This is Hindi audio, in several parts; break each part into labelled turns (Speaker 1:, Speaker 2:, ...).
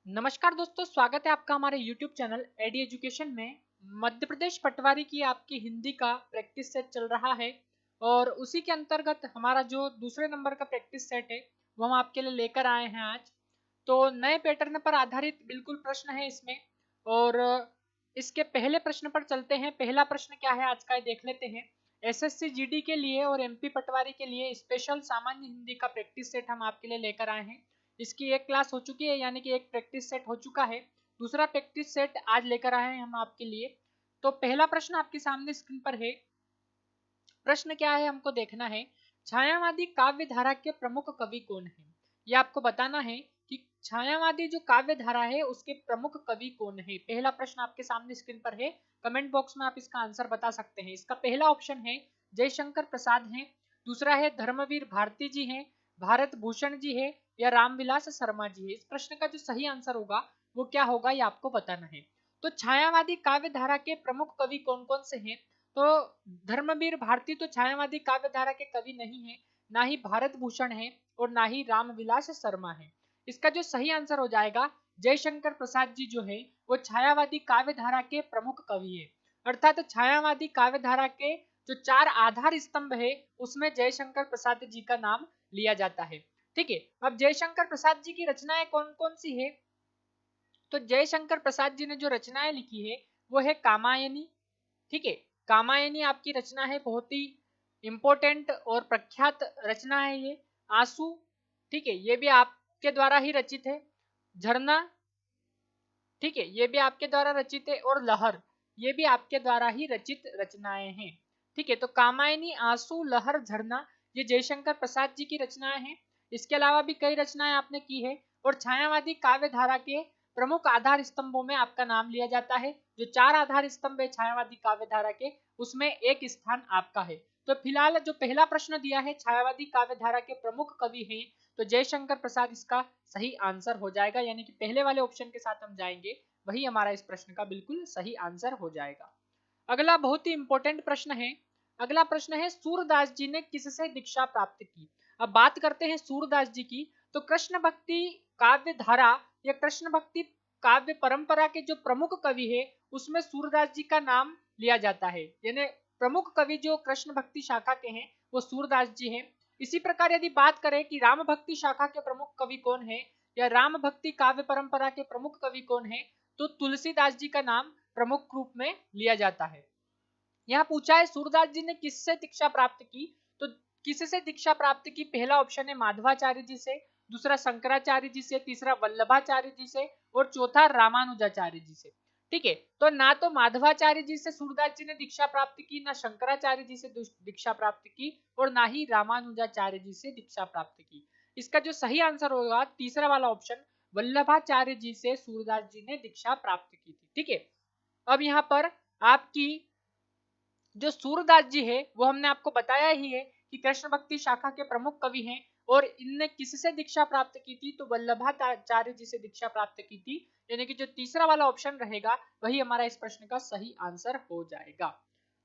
Speaker 1: नमस्कार दोस्तों, स्वागत है आपका हमारे YouTube चैनल एडी एजुकेशन में। मध्य प्रदेश पटवारी की आपकी हिंदी का प्रैक्टिस सेट चल रहा है और उसी के अंतर्गत हमारा जो दूसरे नंबर का प्रैक्टिस सेट है वो हम आपके लिए लेकर आए हैं आज। तो नए पैटर्न पर आधारित बिल्कुल प्रश्न है इसमें और इसके पहले प्रश्न पर चलते हैं। पहला प्रश्न क्या है आज का, ये देख लेते हैं। एसएससी जीडी के लिए और एमपी पटवारी के लिए स्पेशल सामान्य हिंदी का प्रैक्टिस सेट हम आपके लिए लेकर आए हैं। इसकी एक क्लास हो चुकी है, यानी कि एक प्रैक्टिस सेट हो चुका है। दूसरा प्रैक्टिस सेट आज लेकर आए हैं हम आपके लिए। तो पहला प्रश्न आपके सामने स्क्रीन पर है। प्रश्न क्या है हमको देखना है, छायावादी काव्य धारा के प्रमुख कवि कौन है। ये आपको बताना है कि छायावादी जो काव्य धारा है उसके प्रमुख कवि कौन है। पहला प्रश्न आपके सामने स्क्रीन पर है, कमेंट बॉक्स में आप इसका आंसर बता सकते हैं। इसका पहला ऑप्शन है जयशंकर प्रसाद है, दूसरा है धर्मवीर भारती जी हैं, भारत भूषण जी है या रामविलास शर्मा जी है। इस प्रश्न का जो सही आंसर होगा वो क्या होगा, ये आपको बताना है। तो छायावादी काव्य धारा के प्रमुख कवि कौन कौन से हैं। तो धर्मवीर भारती तो छायावादी काव्य धारा के कवि नहीं है, ना ही भारत भूषण है और ना ही रामविलास शर्मा है। इसका जो सही आंसर हो जाएगा, जयशंकर प्रसाद जी जो है वो छायावादी काव्य धारा के प्रमुख कवि है। अर्थात छायावादी काव्य धारा के जो चार आधार स्तंभ है उसमें जयशंकर प्रसाद जी का नाम लिया जाता है। ठीक है, अब जयशंकर प्रसाद जी की रचनाएं कौन कौन सी है। तो जयशंकर प्रसाद जी ने जो रचनाएं लिखी है वो है कामायनी। ठीक है, कामायनी आपकी रचना है, बहुत ही इंपॉर्टेंट और प्रख्यात रचना है ये। आंसू, ठीक है, ये भी आपके द्वारा ही रचित है। झरना, ठीक है, ये भी आपके द्वारा रचित है। और लहर, ये भी आपके द्वारा ही रचित रचनाएं हैं। ठीक है, तो कामायनी, आंसू, लहर, झरना ये जयशंकर प्रसाद जी की रचनाएं हैं। इसके अलावा भी कई रचनाएं आपने की है। और छायावादी काव्य धारा के प्रमुख आधार स्तंभों में आपका नाम लिया जाता है। जो चार आधार स्तंभ है छायावादी काव्य धारा के, उसमें एक स्थान आपका है। तो फिलहाल जो पहला प्रश्न दिया है छायावादी काव्य धारा के प्रमुख कवि हैं, तो जयशंकर प्रसाद इसका सही आंसर हो जाएगा, यानी कि पहले वाले ऑप्शन के साथ हम जाएंगे, वही हमारा इस प्रश्न का बिल्कुल सही आंसर हो जाएगा। अगला बहुत ही इंपॉर्टेंट प्रश्न है। अगला प्रश्न है, सूरदास जी ने किससे दीक्षा प्राप्त की। अब बात करते हैं सूरदास जी की, तो कृष्ण भक्ति काव्य धारा या कृष्ण भक्ति काव्य परंपरा के जो प्रमुख कवि है उसमें सूरदास जी का नाम लिया जाता है। यानी प्रमुख कवि जो कृष्ण भक्ति शाखा के हैं वो सूरदास जी हैं। इसी प्रकार यदि बात करें कि राम भक्ति शाखा के प्रमुख कवि कौन है या राम भक्ति काव्य परंपरा के प्रमुख कवि कौन है, तो तुलसीदास जी का नाम प्रमुख रूप में लिया जाता है। यहाँ पूछा है सूरदास जी ने किससे दीक्षा प्राप्त की, तो किससे दीक्षा प्राप्त की, पहला ऑप्शन है माधवाचार्य जी से, दूसरा शंकराचार्य जी से, तीसरा वल्लभाचार्य जी से और चौथा रामानुजाचार्य जी से। ठीक है, तो ना तो माधवाचार्य जी से सूरदास जी ने दीक्षा प्राप्त की, ना शंकराचार्य जी से दीक्षा प्राप्त की और ना ही रामानुजाचार्य जी से दीक्षा प्राप्त की। इसका जो सही आंसर होगा तीसरा वाला ऑप्शन, वल्लभाचार्य जी से सूरदास जी ने दीक्षा प्राप्त की थी। ठीक है, अब यहाँ पर आपकी जो सूरदास जी है वो हमने आपको बताया ही है कि कृष्ण भक्ति शाखा के प्रमुख कवि हैं और इनने किससे दीक्षा प्राप्त की थी, तो वल्लभाचार्य जी से दीक्षा प्राप्त की थी। यानी कि जो तीसरा वाला ऑप्शन रहेगा वही हमारा इस प्रश्न का सही आंसर हो जाएगा।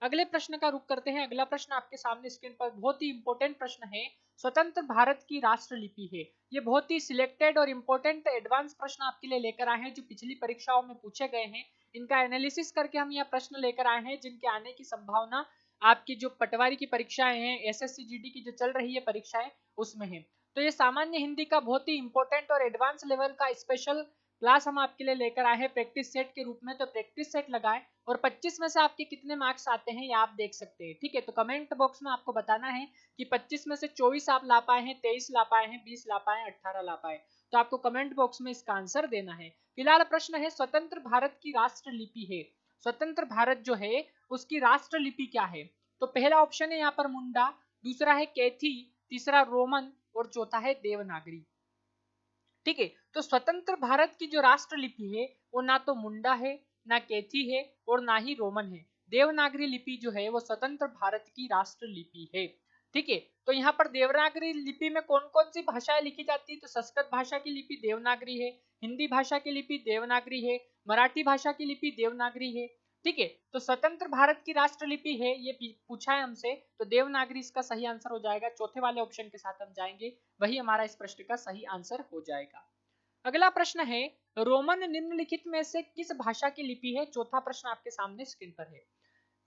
Speaker 1: अगले प्रश्न का रुख करते हैं। अगला प्रश्न आपके सामने स्क्रीन पर बहुत ही इंपॉर्टेंट प्रश्न है, स्वतंत्र भारत की राष्ट्रलिपि है। ये बहुत ही सिलेक्टेड और इंपॉर्टेंट एडवांस प्रश्न आपके लिए लेकर आए हैं जो पिछली परीक्षाओं में पूछे गए हैं। इनका एनालिसिस करके हम यह प्रश्न लेकर आए हैं जिनके आने की संभावना आपकी जो पटवारी की परीक्षाएं हैं, एसएससी जीडी की जो चल रही है परीक्षाएं, उसमें है। तो ये सामान्य हिंदी का बहुत ही इंपॉर्टेंट और एडवांस लेवल का स्पेशल क्लास हम आपके लिए लेकर आए हैं प्रैक्टिस सेट के रूप में। तो प्रैक्टिस सेट लगाएं और 25 में से आपके कितने मार्क्स आते हैं ये आप देख सकते हैं। ठीक है, तो कमेंट बॉक्स में आपको बताना है कि 25 में से 24 आप ला पाए हैं, 23 ला पाए हैं, 20 ला पाए, 18 ला पाए। तो आपको कमेंट बॉक्स में इसका आंसर देना है। फिलहाल प्रश्न है, स्वतंत्र भारत की राष्ट्रलिपि है, स्वतंत्र भारत जो है उसकी राष्ट्रलिपि क्या है। तो पहला ऑप्शन है यहाँ पर मुंडा, दूसरा है कैथी, तीसरा रोमन और चौथा है देवनागरी। ठीक है, तो स्वतंत्र भारत की जो राष्ट्रलिपि है वो ना तो मुंडा है, ना कैथी है और ना ही रोमन है। देवनागरी लिपि जो है वो स्वतंत्र भारत की राष्ट्रलिपि है। ठीक है, तो यहाँ पर देवनागरी लिपि में कौन कौन सी भाषाएं लिखी जाती है, तो संस्कृत भाषा की लिपि देवनागरी है, हिंदी भाषा की लिपि देवनागरी है, मराठी भाषा की लिपि देवनागरी है। ठीक है, तो स्वतंत्र भारत की राष्ट्रलिपि है ये पूछा है हमसे, तो देवनागरी इसका सही आंसर हो जाएगा। चौथे वाले ऑप्शन के साथ हम जाएंगे, वही हमारा इस प्रश्न का सही आंसर हो जाएगा। अगला प्रश्न है रोमन निम्नलिखित में से किस भाषा की लिपि है? चौथा प्रश्न आपके सामने स्क्रीन पर है।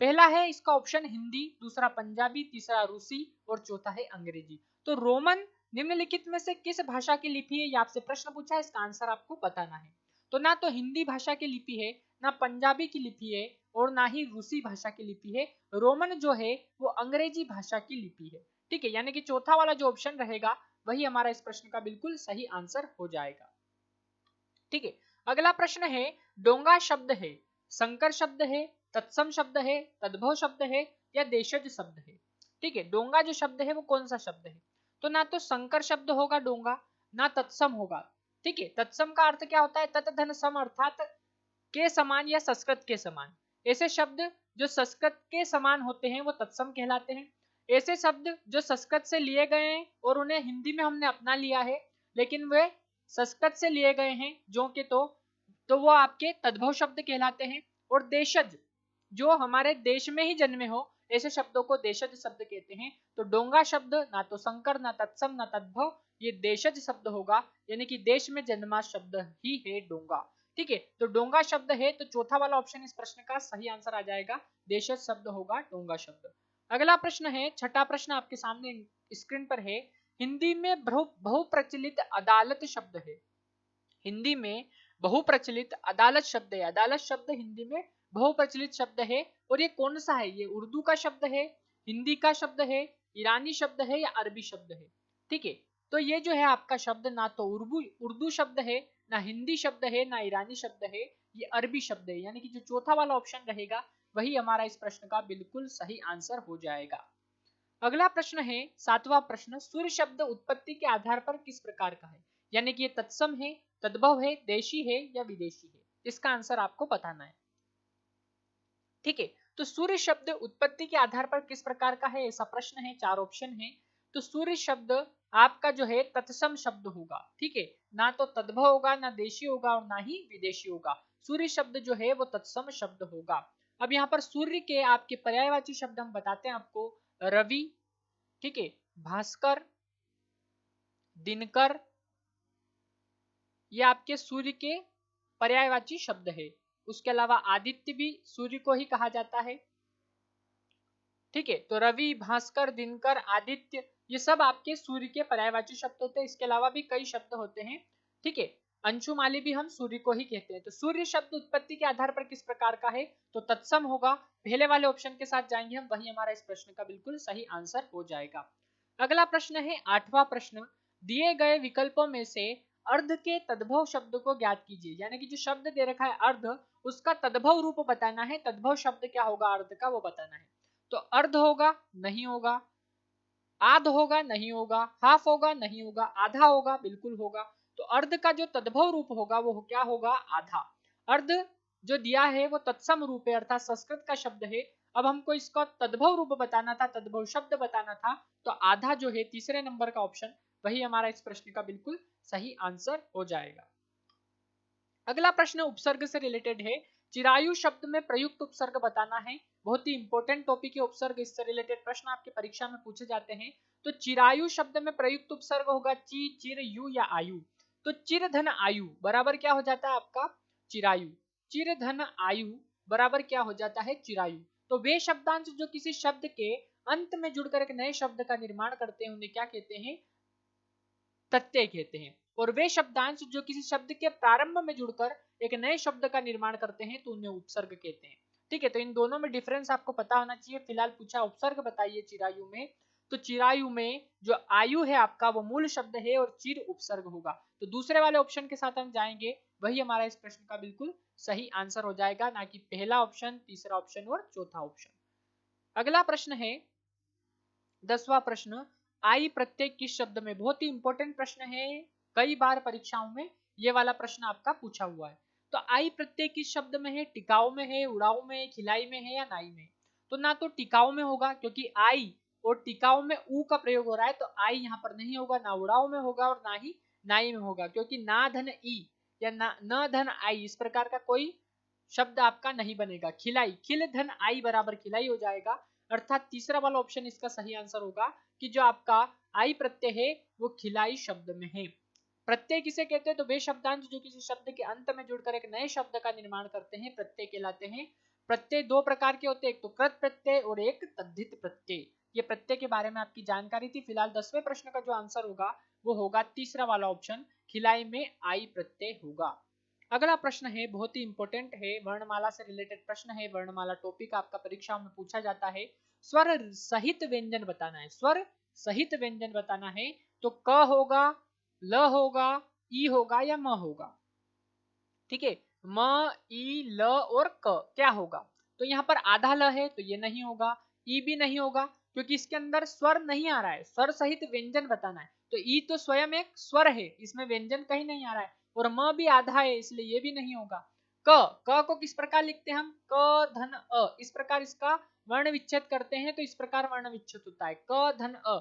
Speaker 1: पहला है इसका ऑप्शन हिंदी, दूसरा पंजाबी, तीसरा रूसी और चौथा है अंग्रेजी। तो रोमन निम्नलिखित में से किस भाषा की लिपि है, ये आपसे प्रश्न पूछा है, इसका आंसर आपको बताना है। तो ना तो हिंदी भाषा की लिपि है, ना पंजाबी की लिपि है और ना ही रूसी भाषा की लिपि है। रोमन जो है वो अंग्रेजी भाषा की लिपि है। ठीक है, यानी कि चौथा वाला जो ऑप्शन रहेगा वही हमारा इस प्रश्न का बिल्कुल सही आंसर हो जाएगा। ठीक है, अगला प्रश्न है डोंगा शब्द है, संकर शब्द है, तत्सम शब्द है, तद्भव शब्द है या देशज शब्द है? ठीक है, डोंगा जो शब्द है वो कौन सा शब्द है? तो ना तो संकर शब्द होगा डोंगा, ना तत्सम होगा। ठीक है, तत्सम का अर्थ क्या होता है? तत् धन सम, अर्थात के समान या संस्कृत के समान। ऐसे शब्द जो संस्कृत के समान होते हैं वो तत्सम कहलाते हैं। ऐसे शब्द जो संस्कृत से लिए गए हैं और उन्हें हिंदी में हमने अपना लिया है लेकिन वे संस्कृत से लिए गए हैं जो कि तो वो आपके तद्भव शब्द कहलाते हैं। और देशज जो हमारे देश में ही जन्मे हो ऐसे शब्दों को देशज शब्द कहते हैं। तो डोंगा शब्द ना तो संकर, ना तत्सम, ना तद्भव, ये देशज शब्द होगा, यानी कि देश में जन्मा शब्द ही है डोंगा। ठीक है, तो डोंगा शब्द है, तो चौथा वाला ऑप्शन इस प्रश्न का सही आंसर आ जाएगा, देशज शब्द होगा डोंगा शब्द। अगला प्रश्न है, छठा प्रश्न आपके सामने स्क्रीन पर है। हिंदी में बहुप्रचलित अदालत शब्द है। हिंदी में बहुप्रचलित अदालत शब्द है। अदालत शब्द हिंदी में बहुप्रचलित शब्द है और ये कौन सा है? ये उर्दू का शब्द है, हिंदी का शब्द है, ईरानी शब्द है या अरबी शब्द है? ठीक है, तो ये जो है आपका शब्द ना तो उर्दू शब्द है, ना हिंदी शब्द है, ना ईरानी शब्द है, ये अरबी शब्द है। यानी कि जो चौथा वाला ऑप्शन रहेगा वही हमारा इस प्रश्न का बिल्कुल सही आंसर हो जाएगा। अगला प्रश्न है सातवां प्रश्न, सूर्य शब्द उत्पत्ति के आधार पर किस प्रकार का है? यानी कि ये तत्सम है, तद्भव है, देशी है या विदेशी है? इसका आंसर आपको बताना है। ठीक है, तो सूर्य शब्द उत्पत्ति के आधार पर किस प्रकार का है, ऐसा प्रश्न है, चार ऑप्शन है। तो सूर्य शब्द आपका जो है तत्सम शब्द होगा। ठीक है, ना तो तद्भव होगा, ना देशी होगा और ना ही विदेशी होगा। सूर्य शब्द जो है वो तत्सम शब्द होगा। अब यहाँ पर सूर्य के आपके पर्यायवाची शब्द हम बताते हैं आपको, रवि, ठीक है, भास्कर, दिनकर, ये आपके सूर्य के पर्यायवाची शब्द है। उसके अलावा आदित्य भी सूर्य को ही कहा जाता है। ठीक है, तो रवि, भास्कर, दिनकर, आदित्य ये सब आपके सूर्य के पर्यायवाची शब्द होते हैं। इसके अलावा भी कई शब्द होते हैं। ठीक है, अंशुमाली भी हम सूर्य को ही कहते हैं। तो सूर्य शब्द उत्पत्ति के आधार पर किस प्रकार का है? तो तत्सम होगा। पहले वाले ऑप्शन के साथ जाएंगे हम, वही हमारा इस प्रश्न का बिल्कुल सही आंसर हो जाएगा। अगला प्रश्न है आठवां प्रश्न, दिए गए विकल्पों में से अर्ध के तद्भव शब्द को ज्ञात कीजिए। यानी कि जो शब्द दे रखा है अर्ध, उसका तद्भव रूप बताना है। तद्भव शब्द क्या होगा अर्ध का, वो बताना है। तो अर्ध होगा, नहीं होगा, आध होगा, नहीं होगा, हाफ होगा, नहीं होगा, आधा होगा, बिल्कुल होगा। तो अर्ध का जो तद्भव रूप होगा वो क्या होगा? आधा। अर्ध जो दिया है वो तत्सम रूप है, अर्थात संस्कृत का शब्द है। अब हमको इसका तद्भव रूप बताना था, तद्भव शब्द बताना था, तो आधा जो है तीसरे नंबर का ऑप्शन वही हमारा इस प्रश्न का बिल्कुल सही आंसर हो जाएगा। अगला प्रश्न उपसर्ग से रिलेटेड है। चिरायु शब्द में प्रयुक्त उपसर्ग बताना है। बहुत ही इंपॉर्टेंट टॉपिक है उपसर्ग, इससे रिलेटेड प्रश्न आपके परीक्षा में पूछे जाते हैं। तो चिरायु शब्द में प्रयुक्त उपसर्ग होगा ची, चिर, यु या आयु। तो चिर धन आयु बराबर क्या हो जाता है आपका? चिरायु। चिर धन आयु बराबर क्या हो जाता है? चिरायु। तो वे शब्दांश जो किसी शब्द के अंत में जुड़कर एक नए शब्द का निर्माण करते हैं उन्हें क्या कहते हैं? प्रत्यय कहते हैं। और वे शब्दांश जो किसी शब्द के प्रारंभ में जुड़कर एक नए शब्द का निर्माण करते हैं तो उन्हें उपसर्ग कहते हैं। ठीक है, तो इन दोनों में डिफरेंस आपको पता होना चाहिए। फिलहाल पूछा उपसर्ग बताइए चिरायु में, तो चिरायु में जो आयु है आपका वो मूल शब्द है और चिर उपसर्ग होगा। तो दूसरे वाले ऑप्शन के साथ हम जाएंगे, वही हमारा इस प्रश्न का बिल्कुल सही आंसर हो जाएगा, ना कि पहला ऑप्शन, तीसरा ऑप्शन और चौथा ऑप्शन। अगला प्रश्न है 10वां प्रश्न, आई प्रत्यय किस शब्द में? बहुत ही इंपॉर्टेंट प्रश्न है, कई बार परीक्षाओं में ये वाला प्रश्न आपका पूछा हुआ है। तो आई प्रत्यय किस शब्द में है? टिकाऊ में है, उड़ाऊ में है, खिलाई में है या नाई में? तो ना तो टिकाऊ में होगा क्योंकि आई और टिकाऊ में ऊ का प्रयोग हो रहा है, तो आई यहाँ पर नहीं होगा, ना उड़ाऊ में होगा और ना ही नाई में होगा, क्योंकि ना धन ई या न धन आई इस प्रकार का कोई शब्द आपका नहीं बनेगा। खिलाई, खिल धन आई बराबर खिलाई हो जाएगा, अर्थात तीसरा वाला ऑप्शन इसका सही आंसर होगा कि जो आपका आई प्रत्यय है वो खिलाई शब्द में है। प्रत्यय किसे कहते हैं? तो वे शब्दांश जो किसी शब्द के अंत में जुड़कर एक नए शब्द का निर्माण करते हैं प्रत्यय कहलाते हैं। प्रत्यय दो प्रकार के होते हैं, एक तो कृत प्रत्यय और एक तद्धित प्रत्यय। ये प्रत्यय के बारे में आपकी जानकारी थी। फिलहाल 10वें प्रश्न का जो आंसर होगा वो होगा तीसरा वाला ऑप्शन, खिलाई में आई प्रत्यय होगा। अगला प्रश्न है, बहुत ही इंपॉर्टेंट है, वर्णमाला से रिलेटेड प्रश्न है। वर्णमाला टॉपिक आपका परीक्षा में पूछा जाता है। स्वर सहित व्यंजन बताना है, स्वर सहित व्यंजन बताना है। तो क होगा, ल होगा, ई होगा या म होगा। ठीक है, म, ई, ल और क क्या होगा? तो यहाँ पर आधा ल है तो ये नहीं होगा, ई भी नहीं होगा क्योंकि इसके अंदर स्वर नहीं आ रहा है। स्वर सहित व्यंजन बताना है तो ई तो स्वयं एक स्वर है, इसमें व्यंजन कहीं नहीं आ रहा है। और म भी आधा है इसलिए ये भी नहीं होगा। क को किस प्रकार लिखते हैं हम? क धन अ, इस प्रकार इसका वर्ण विच्छेद करते हैं तो इस प्रकार वर्ण विच्छेद होता है, क धन अ।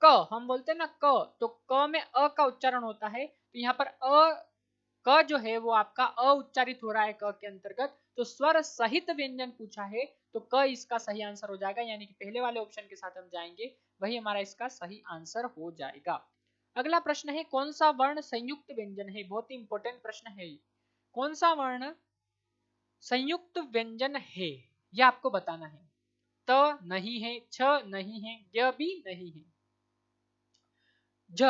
Speaker 1: क हम बोलते हैं ना क, तो क में अ का उच्चारण होता है, तो यहाँ पर अ क जो है वो आपका अ उच्चारित हो रहा है क के अंतर्गत। तो स्वर सहित व्यंजन पूछा है तो क इसका सही आंसर हो जाएगा, यानी कि पहले वाले ऑप्शन के साथ हम जाएंगे, वही हमारा इसका सही आंसर हो जाएगा। अगला प्रश्न है, कौन सा वर्ण संयुक्त व्यंजन है? बहुत ही इंपॉर्टेंट प्रश्न है। कौन सा वर्ण संयुक्त व्यंजन है यह आपको बताना है। त नहीं है, छ नहीं है, य भी नहीं है, झ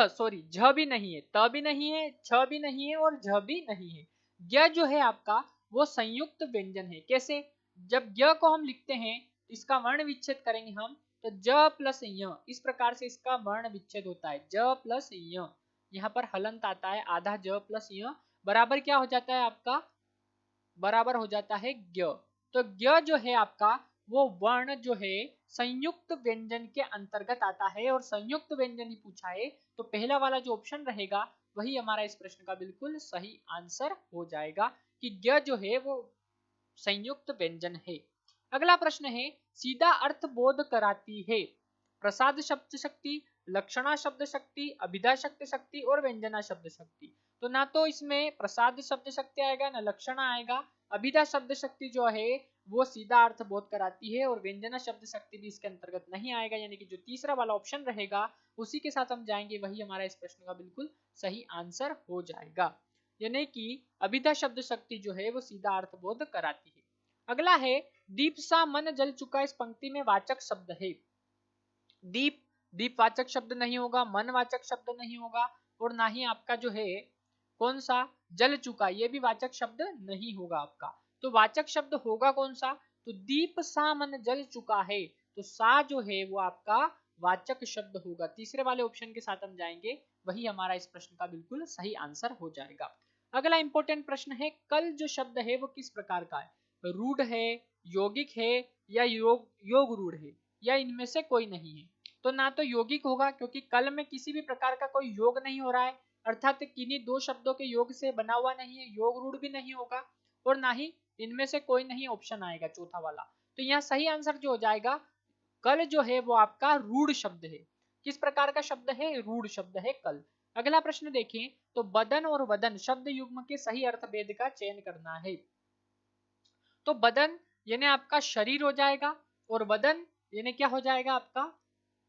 Speaker 1: भी नहीं है, त भी नहीं है, छ भी नहीं है और झ भी नहीं है। य जो है आपका वो संयुक्त व्यंजन है। कैसे? जब य को हम लिखते हैं इसका वर्ण विच्छेद करेंगे हम, तो ज प्लस य, इस प्रकार से इसका वर्ण विच्छेद होता है, ज प्लस य। यहाँ पर हलंत आता है, आधा ज प्लस य बराबर क्या हो जाता है आपका? बराबर हो जाता है ज्ञ। तो ज्ञ जो है आपका वो वर्ण जो है संयुक्त व्यंजन के अंतर्गत आता है और संयुक्त व्यंजन ही पूछा है तो पहला वाला जो ऑप्शन रहेगा वही हमारा इस प्रश्न का बिल्कुल सही आंसर हो जाएगा कि ज्ञ जो है वो संयुक्त व्यंजन है। अगला प्रश्न है, सीधा अर्थ बोध कराती है। प्रसाद शब्द शक्ति, लक्षणा शब्द शक्ति, अभिधा शब्द शक्ति और व्यंजना शब्द शक्ति। तो ना तो इसमें प्रसाद शब्द शक्ति आएगा ना लक्षणा आएगा। अभिधा शब्द शक्ति जो है वो सीधा अर्थ बोध कराती है और व्यंजना शब्द शक्ति भी इसके अंतर्गत नहीं आएगा, यानी कि जो तीसरा वाला ऑप्शन रहेगा उसी के साथ हम जाएंगे, वही हमारा इस प्रश्न का बिल्कुल सही आंसर हो जाएगा, यानी कि अभिधा शब्द शक्ति जो है वो सीधा अर्थ बोध कराती है। अगला है, दीप सा मन जल चुका, इस पंक्ति में वाचक शब्द है। दीप, दीप वाचक शब्द नहीं होगा, मन वाचक शब्द नहीं होगा और ना ही आपका जो है कौन सा जल चुका, ये भी वाचक शब्द नहीं होगा आपका। तो वाचक शब्द होगा कौन सा? तो दीप सा मन जल चुका है, तो सा जो है वो आपका वाचक शब्द होगा। तीसरे वाले ऑप्शन के साथ हम जाएंगे, वही हमारा इस प्रश्न का बिल्कुल सही आंसर हो जाएगा। अगला इंपॉर्टेंट प्रश्न है, कल जो शब्द है वो किस प्रकार का है? रूढ़ है, यौगिक है या योग रूढ़ है या इनमें से कोई नहीं है? तो ना तो यौगिक होगा क्योंकि कल में किसी भी प्रकार का कोई योग नहीं हो रहा है, अर्थात किन्हीं दो शब्दों के योग से बना हुआ नहीं है, योग रूढ़ भी नहीं होगा और ना ही इनमें से कोई नहीं ऑप्शन आएगा चौथा वाला। तो यहाँ सही आंसर जो हो जाएगा, कल जो है वो आपका रूढ़ शब्द है। किस प्रकार का शब्द है? रूढ़ शब्द है कल। अगला प्रश्न देखें, तो बदन और वदन शब्द युग्म के सही अर्थ भेद का चयन करना है। तो बदन यानी आपका शरीर हो जाएगा और वदन यानी क्या हो जाएगा आपका?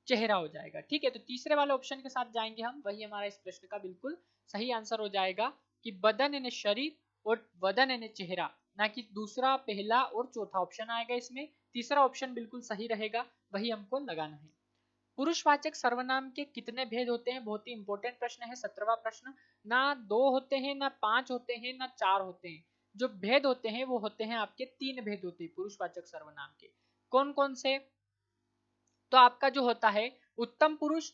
Speaker 1: चेहरा हो जाएगा। ठीक है, तो तीसरे वाले ऑप्शन के साथ जाएंगे हम, वही हमारा इस प्रश्न का बिल्कुल सही आंसर हो जाएगा कि बदन यानी शरीर और वदन यानी चेहरा, ना कि दूसरा, पहला और चौथा ऑप्शन आएगा इसमें। तीसरा ऑप्शन बिल्कुल सही रहेगा, वही हमको लगाना है। पुरुषवाचक सर्वनाम के कितने भेद होते हैं? बहुत ही इंपॉर्टेंट प्रश्न है, 17वां प्रश्न। ना 2 होते हैं, ना 5 होते हैं, ना 4 होते हैं। जो भेद होते हैं वो होते हैं आपके 3 भेद होते हैं पुरुषवाचक सर्वनाम के। कौन कौन से? तो आपका जो होता है उत्तम पुरुष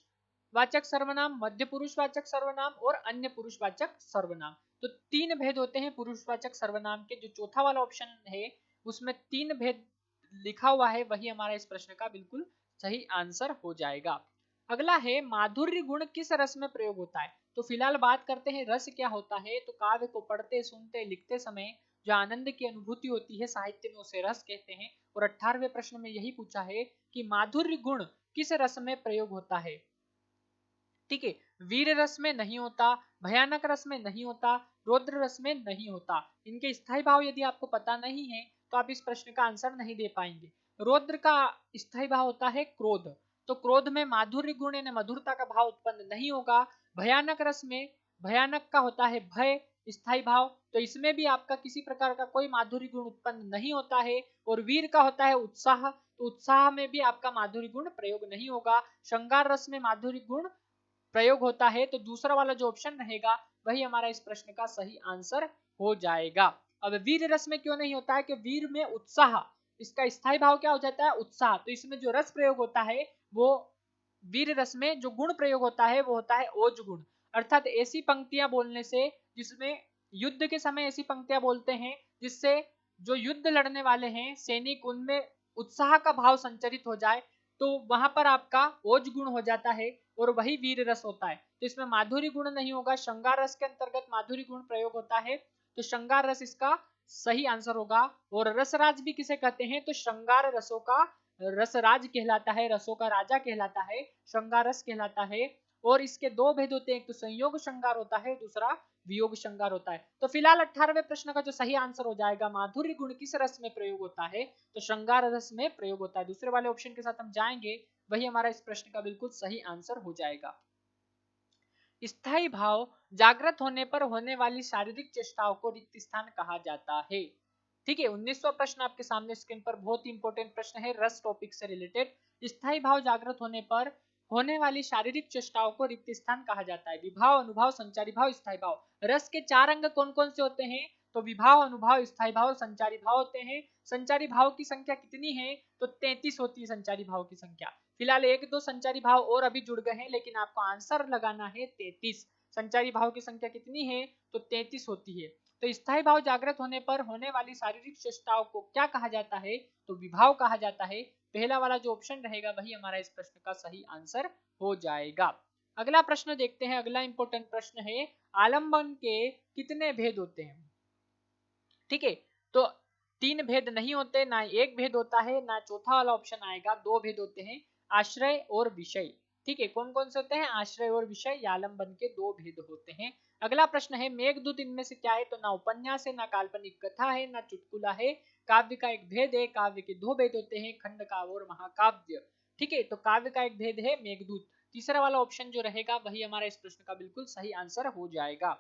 Speaker 1: वाचक सर्वनाम, मध्य पुरुषवाचक सर्वनाम और अन्य पुरुषवाचक सर्वनाम। तो 3 भेद होते हैं पुरुषवाचक सर्वनाम के। जो चौथा वाला ऑप्शन है उसमें 3 भेद लिखा हुआ है, वही हमारा इस प्रश्न का बिल्कुल सही आंसर हो जाएगा। अगला है, माधुर्य गुण किस रस में प्रयोग होता है? तो फिलहाल बात करते हैं रस क्या होता है। तो काव्य को पढ़ते, सुनते, लिखते समय जो आनंद की अनुभूति होती है साहित्य में, उसे रस कहते हैं। और 18वें प्रश्न में यही पूछा है कि माधुर्य गुण किस रस में प्रयोग होता है। ठीक है, वीर रस में नहीं होता, भयानक रस में नहीं होता, रौद्र रस में नहीं होता। इनके स्थायी भाव यदि आपको पता नहीं है तो आप इस प्रश्न का आंसर नहीं दे पाएंगे। रौद्र का स्थायी भाव होता है क्रोध, तो क्रोध में माधुर्य गुण यानी मधुरता का भाव उत्पन्न नहीं होगा। भयानक रस में भयानक का होता है भय स्थाई भाव, तो इसमें भी आपका किसी प्रकार का कोई माधुरी गुण उत्पन्न नहीं होता है। और वीर का होता है उत्साह, तो उत्साह में भी आपका माधुरी गुण प्रयोग नहीं होगा। श्रृंगार रस में माधुरी गुण प्रयोग होता है, तो दूसरा वाला जो ऑप्शन रहेगा वही हमारा इस प्रश्न का सही आंसर हो जाएगा। अब वीर रस में क्यों नहीं होता है कि वीर में उत्साह, इसका स्थायी भाव क्या हो जाता है उत्साह, तो इसमें जो रस प्रयोग होता है वो वीर रस में जो गुण प्रयोग होता है वो होता है ओज गुण। अर्थात ऐसी पंक्तियां बोलने से जिसमें युद्ध के समय ऐसी पंक्तियां बोलते हैं जिससे जो युद्ध लड़ने वाले हैं सैनिक उनमें उत्साह का भाव संचरित हो जाए, तो वहां पर आपका ओज गुण हो जाता है और वही वीर रस होता है। तो इसमें माधुरी गुण नहीं होगा, श्रृंगार रस के अंतर्गत माधुरी गुण प्रयोग होता है, तो श्रृंगार रस इसका सही आंसर होगा। और रसराज भी किसे कहते हैं, तो श्रृंगार रसों का रसराज कहलाता है, रसों का राजा कहलाता है, श्रृंगार रस कहलाता है। और इसके दो भेद होते हैं, एक तो संयोग श्रृंगार होता है, दूसरा वियोग श्रृंगार होता है। तो फिलहाल 18वें प्रश्न का जो सही आंसर हो जाएगा माधुरी गुण किस रस में प्रयोग होता है, तो श्रृंगार रस में प्रयोग होता है। दूसरे वाले ऑप्शन के साथ हम जाएंगे, वही हमारा इस प्रश्न का बिल्कुल सही आंसर हो जाएगा। स्थायी भाव जागृत होने पर होने वाली शारीरिक चेष्टाओं को रिक्त स्थान कहा जाता है। ठीक है, 19वां प्रश्न आपके सामने स्क्रीन पर, बहुत ही इंपॉर्टेंट प्रश्न है रस टॉपिक से रिलेटेड। स्थायी भाव जागृत होने पर होने वाली शारीरिक चेष्टाओं को रिक्त स्थान कहा जाता है। विभाव, अनुभाव, संचारी भाव, स्थायी भाव। रस के 4 अंग कौन कौन से होते हैं, तो विभाव, अनुभाव, स्थायी भाव, संचारी भाव होते हैं। संचारी भाव की संख्या कितनी है, तो 33 होती है संचारी भाव की संख्या। फिलहाल 1-2 संचारी भाव और अभी जुड़ गए हैं, लेकिन आपको आंसर लगाना है 33। संचारी भाव की संख्या कितनी है, तो 33 होती है। तो स्थायी भाव जागृत होने पर होने वाली शारीरिक चेष्टाओं को क्या कहा जाता है, तो विभाव कहा जाता है। पहला वाला जो ऑप्शन रहेगा वही हमारा इस प्रश्न का सही आंसर हो जाएगा। अगला प्रश्न देखते हैं, अगला इंपॉर्टेंट प्रश्न है आलंबन के कितने भेद होते हैं। ठीक है, तो 3 भेद नहीं होते, ना एक भेद होता है, ना चौथा वाला ऑप्शन आएगा, 2 भेद होते हैं, आश्रय और विषय। ठीक है, कौन कौन से होते हैं, आश्रय और विषय, या आलंबन के 2 भेद होते हैं। अगला प्रश्न है मेघदूत इनमें से क्या है, तो ना उपन्यास है, ना काल्पनिक कथा है, ना चुटकुला है। काव्य का एक भेद है, काव्य के 2 भेद होते हैं, खंड काव्य और महाकाव्य। ठीक है, तो काव्य का एक भेद है मेघदूत। तीसरा वाला ऑप्शन जो रहेगा वही हमारा इस प्रश्न का बिल्कुल सही आंसर हो जाएगा।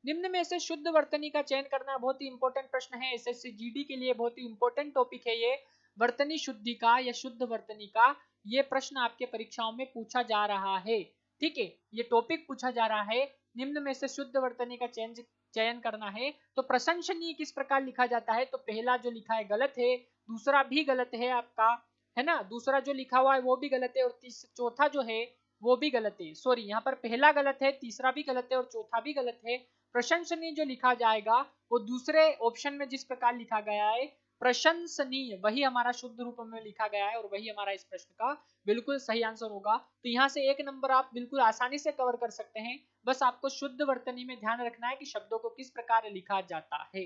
Speaker 1: निम्न में से शुद्ध वर्तनी का चयन करना बहुत ही इंपॉर्टेंट प्रश्न है, एसएससी जीडी के लिए बहुत ही इंपॉर्टेंट टॉपिक है ये। वर्तनी शुद्धि का या शुद्ध वर्तनी का ये प्रश्न आपके परीक्षाओं में पूछा जा रहा है। ठीक है, ये टॉपिक पूछा जा रहा है, निम्न में से शुद्ध वर्तनी का चयन करना है। तो प्रशंसनीय किस प्रकार लिखा जाता है, तो पहला जो लिखा है गलत है, दूसरा भी गलत है आपका, है ना, दूसरा जो लिखा हुआ है वो भी गलत है, और चौथा जो है वो भी गलत है। सॉरी, यहाँ पर पहला गलत है, तीसरा भी गलत है और चौथा भी गलत है। प्रशंसनीय जो लिखा जाएगा वो दूसरे ऑप्शन में जिस प्रकार लिखा गया है प्रशंसनीय, वही हमारा शुद्ध रूप में लिखा गया है और वही हमारा इस प्रश्न का बिल्कुल सही आंसर होगा। तो यहाँ से 1 नंबर आप बिल्कुल आसानी से कवर कर सकते हैं। बस आपको शुद्ध वर्तनी में ध्यान रखना है कि शब्दों को किस प्रकार लिखा जाता है।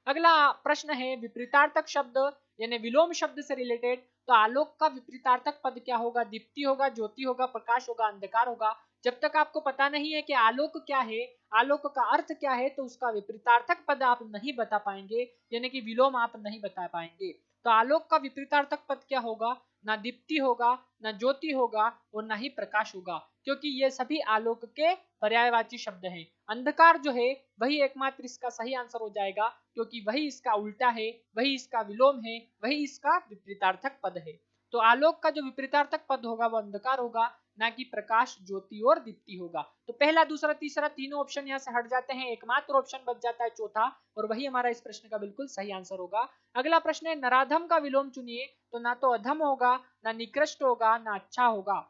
Speaker 1: अगला प्रश्न है विपरीतार्थक शब्द यानी विलोम शब्द से रिलेटेड। तो आलोक का विपरीतार्थक पद क्या होगा, दीप्ति होगा, ज्योति होगा, प्रकाश होगा, अंधकार होगा। जब तक आपको पता नहीं है कि आलोक क्या है, आलोक का अर्थ क्या है, तो उसका विपरीतार्थक पद आप नहीं बता पाएंगे, यानी कि विलोम आप नहीं बता पाएंगे। तो आलोक का विपरीतार्थक पद क्या होगा, ना दीप्ति होगा, ना ज्योति होगा और ना ही प्रकाश होगा, क्योंकि ये सभी आलोक के पर्यायवाची शब्द हैं। अंधकार जो है वही एकमात्र इसका सही आंसर हो जाएगा, क्योंकि वही इसका उल्टा है, वही इसका विलोम है, वही इसका विपरीतार्थक पद है। तो आलोक का जो विपरीतार्थक पद होगा वो अंधकार होगा, ना कि प्रकाश, ज्योति और दीप्ति होगा। तो पहला, दूसरा, तीसरा तीनों ऑप्शन यहाँ से हट जाते हैं, एकमात्र ऑप्शन बच जाता है चौथा, और वही हमारा इस प्रश्न का बिल्कुल सही आंसर होगा। अगला प्रश्न है नराधम का विलोम चुनिए। तो ना तो अधम होगा, ना निकृष्ट होगा, ना अच्छा होगा।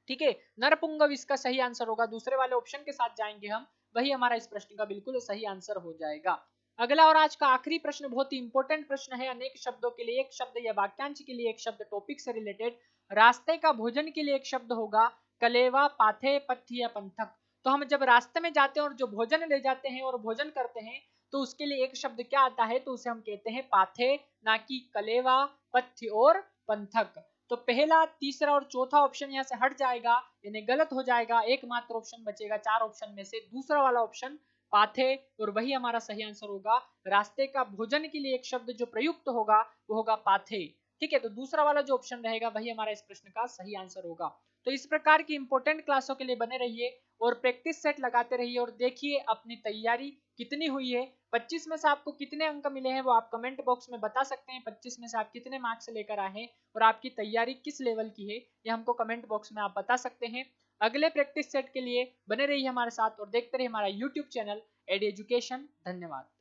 Speaker 1: ठीक है, नरपुंगव इसका सही आंसर होगा। दूसरे वाले ऑप्शन के साथ जाएंगे हम, वही हमारा इस प्रश्न का बिल्कुल सही आंसर हो जाएगा। अगला और आज का आखिरी प्रश्न बहुत ही इंपॉर्टेंट प्रश्न है, अनेक शब्दों के लिए एक शब्द या वाक्यांश के लिए एक शब्द, टॉपिक से रिलेटेड। रास्ते का भोजन के लिए एक शब्द होगा कलेवा, पाथे, पथ्य या पंथक। तो हम जब रास्ते में जाते हैं और जो भोजन ले जाते हैं और भोजन करते हैं, तो उसके लिए एक शब्द क्या आता है, तो उसे हम कहते हैं पाथे, ना कि कलेवा, पथ्य और पंथक। तो पहला, तीसरा और चौथा ऑप्शन यहाँ से हट जाएगा, यानी गलत हो जाएगा। एकमात्र ऑप्शन बचेगा 4 ऑप्शन में से, दूसरा वाला ऑप्शन पाथे, और वही हमारा सही आंसर होगा। रास्ते का भोजन के लिए एक शब्द जो प्रयुक्त होगा वो होगा पाथे। ठीक है, तो दूसरा वाला जो ऑप्शन रहेगा वही हमारा इस प्रश्न का सही आंसर होगा। तो इस प्रकार की इंपॉर्टेंट क्लासों के लिए बने रहिए और प्रैक्टिस सेट लगाते रहिए और देखिए अपनी तैयारी कितनी हुई है। 25 में से आपको कितने अंक मिले हैं वो आप कमेंट बॉक्स में बता सकते हैं। 25 में से आप कितने मार्क्स लेकर आए हैं और आपकी तैयारी किस लेवल की है ये हमको कमेंट बॉक्स में आप बता सकते हैं। अगले प्रैक्टिस सेट के लिए बने रहिए हमारे साथ और देखते रहिए हमारा यूट्यूब चैनल एडी एजुकेशन। धन्यवाद।